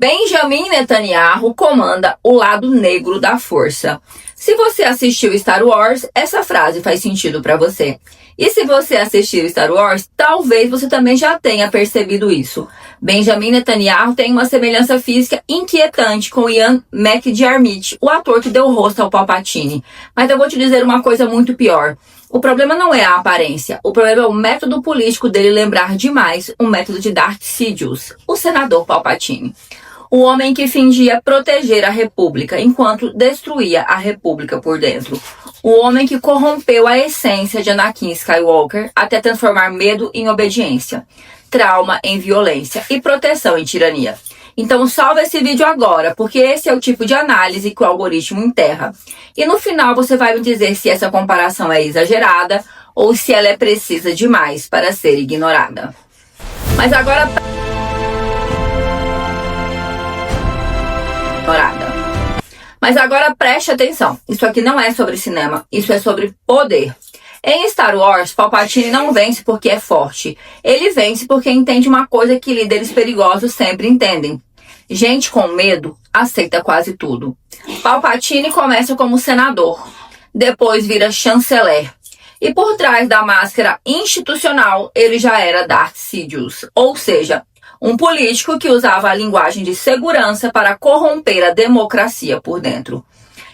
Benjamin Netanyahu comanda o lado negro da força. Se você assistiu Star Wars, essa frase faz sentido para você. E se você assistiu Star Wars, talvez você também já tenha percebido isso. Benjamin Netanyahu tem uma semelhança física inquietante com Ian McDiarmid, o ator que deu rosto ao Palpatine. Mas eu vou te dizer uma coisa muito pior. O problema não é a aparência, o problema é o método político dele lembrar demais o método de Darth Sidious, o senador Palpatine. O homem que fingia proteger a República enquanto destruía a República por dentro. O homem que corrompeu a essência de Anakin Skywalker até transformar medo em obediência, trauma em violência e proteção em tirania. Então salva esse vídeo agora, porque esse é o tipo de análise que o algoritmo enterra. E no final você vai me dizer se essa comparação é exagerada ou se ela é precisa demais para ser ignorada. Mas agora preste atenção, isso aqui não é sobre cinema, isso é sobre poder. Em Star Wars, Palpatine não vence porque é forte, ele vence porque entende uma coisa que líderes perigosos sempre entendem. Gente com medo aceita quase tudo. Palpatine começa como senador, depois vira chanceler. E por trás da máscara institucional, ele já era Darth Sidious, ou seja, um político que usava a linguagem de segurança para corromper a democracia por dentro.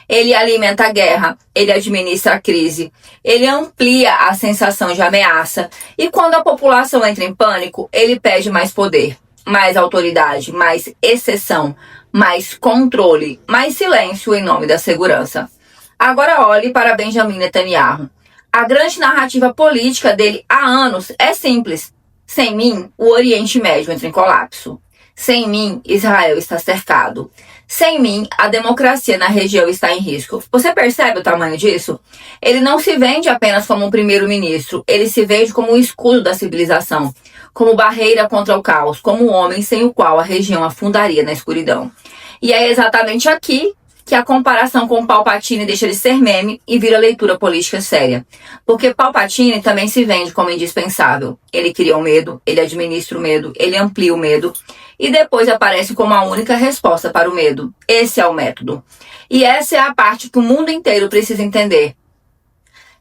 Ele alimenta a guerra, ele administra a crise, ele amplia a sensação de ameaça e quando a população entra em pânico, ele pede mais poder, mais autoridade, mais exceção, mais controle, mais silêncio em nome da segurança. Agora olhe para Benjamin Netanyahu. A grande narrativa política dele há anos é simples. Sem mim, o Oriente Médio entra em colapso. Sem mim, Israel está cercado. Sem mim, a democracia na região está em risco. Você percebe o tamanho disso? Ele não se vende apenas como um primeiro-ministro, ele se vende como um escudo da civilização, como barreira contra o caos, como um homem sem o qual a região afundaria na escuridão. E é exatamente aqui que a comparação com Palpatine deixa de ser meme e vira leitura política séria. Porque Palpatine também se vende como indispensável. Ele cria o medo, ele administra o medo, ele amplia o medo e depois aparece como a única resposta para o medo. Esse é o método. E essa é a parte que o mundo inteiro precisa entender.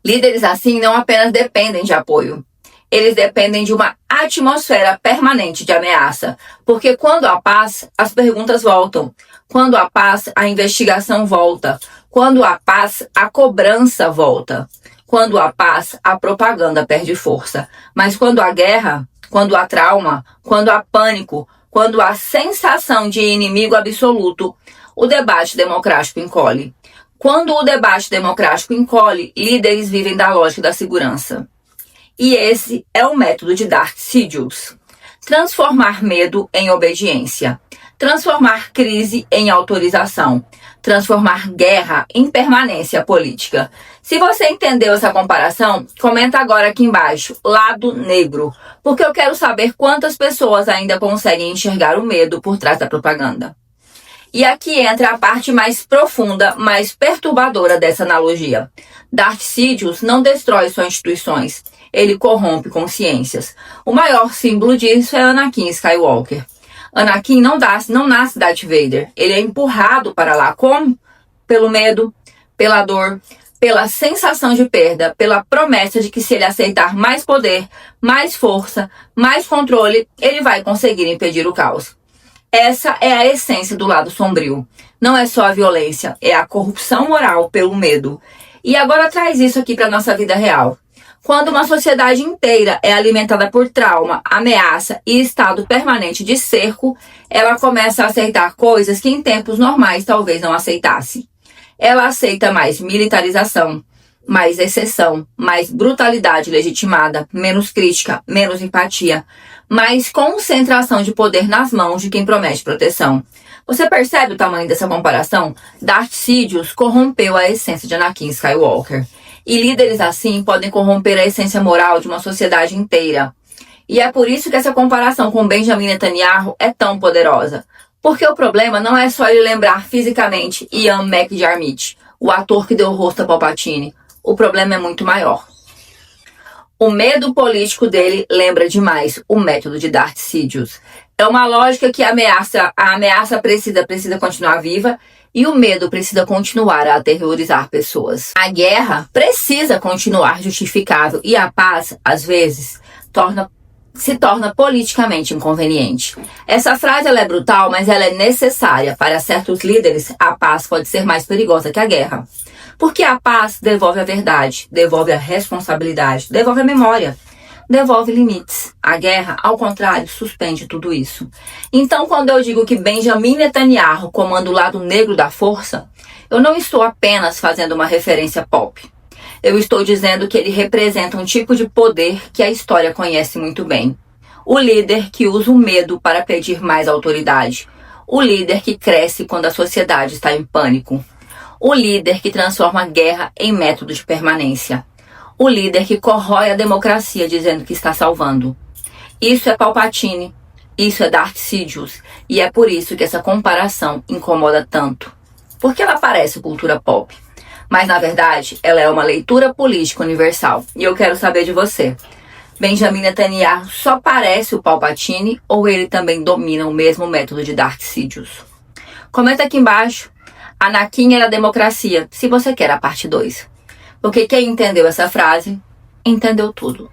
Líderes assim não apenas dependem de apoio. Eles dependem de uma atmosfera permanente de ameaça. Porque quando há paz, as perguntas voltam. Quando há paz, a investigação volta. Quando há paz, a cobrança volta. Quando há paz, a propaganda perde força. Mas quando há guerra, quando há trauma, quando há pânico, quando há sensação de inimigo absoluto, o debate democrático encolhe. Quando o debate democrático encolhe, líderes vivem da lógica da segurança. E esse é o método de Darth Sidious. Transformar medo em obediência. Transformar crise em autorização. Transformar guerra em permanência política. Se você entendeu essa comparação, comenta agora aqui embaixo, lado negro, porque eu quero saber quantas pessoas ainda conseguem enxergar o medo por trás da propaganda. E aqui entra a parte mais profunda, mais perturbadora dessa analogia. Darth Sidious não destrói suas instituições, ele corrompe consciências. O maior símbolo disso é Anakin Skywalker. Anakin não nasce Darth Vader, ele é empurrado para lá como? Pelo medo, pela dor, pela sensação de perda, pela promessa de que se ele aceitar mais poder, mais força, mais controle, ele vai conseguir impedir o caos. Essa é a essência do lado sombrio. Não é só a violência, é a corrupção moral pelo medo. E agora traz isso aqui para nossa vida real. Quando uma sociedade inteira é alimentada por trauma, ameaça e estado permanente de cerco, ela começa a aceitar coisas que em tempos normais talvez não aceitasse. Ela aceita mais militarização, mais exceção, mais brutalidade legitimada, menos crítica, menos empatia, mais concentração de poder nas mãos de quem promete proteção. Você percebe o tamanho dessa comparação? Darth Sidious corrompeu a essência de Anakin Skywalker. E líderes assim podem corromper a essência moral de uma sociedade inteira. E é por isso que essa comparação com Benjamin Netanyahu é tão poderosa. Porque o problema não é só ele lembrar fisicamente Ian McDiarmid, o ator que deu o rosto a Palpatine. O problema é muito maior. O medo político dele lembra demais o método de Darth Sidious. É uma lógica que a ameaça precisa continuar viva e o medo precisa continuar a aterrorizar pessoas. A guerra precisa continuar justificável e a paz, às vezes, se torna politicamente inconveniente. Essa frase ela é brutal, mas ela é necessária. Para certos líderes, a paz pode ser mais perigosa que a guerra. Porque a paz devolve a verdade, devolve a responsabilidade, devolve a memória, devolve limites. A guerra, ao contrário, suspende tudo isso. Então, quando eu digo que Benjamin Netanyahu comanda o lado negro da força, eu não estou apenas fazendo uma referência pop. Eu estou dizendo que ele representa um tipo de poder que a história conhece muito bem. O líder que usa o medo para pedir mais autoridade. O líder que cresce quando a sociedade está em pânico. O líder que transforma a guerra em método de permanência. O líder que corrói a democracia dizendo que está salvando. Isso é Palpatine. Isso é Darth Sidious. E é por isso que essa comparação incomoda tanto. Porque ela parece cultura pop. Mas, na verdade, ela é uma leitura política universal. E eu quero saber de você. Benjamin Netanyahu só parece o Palpatine ou ele também domina o mesmo método de Darth Sidious? Comenta aqui embaixo. Anakin era democracia, se você quer a parte 2. Porque quem entendeu essa frase, entendeu tudo.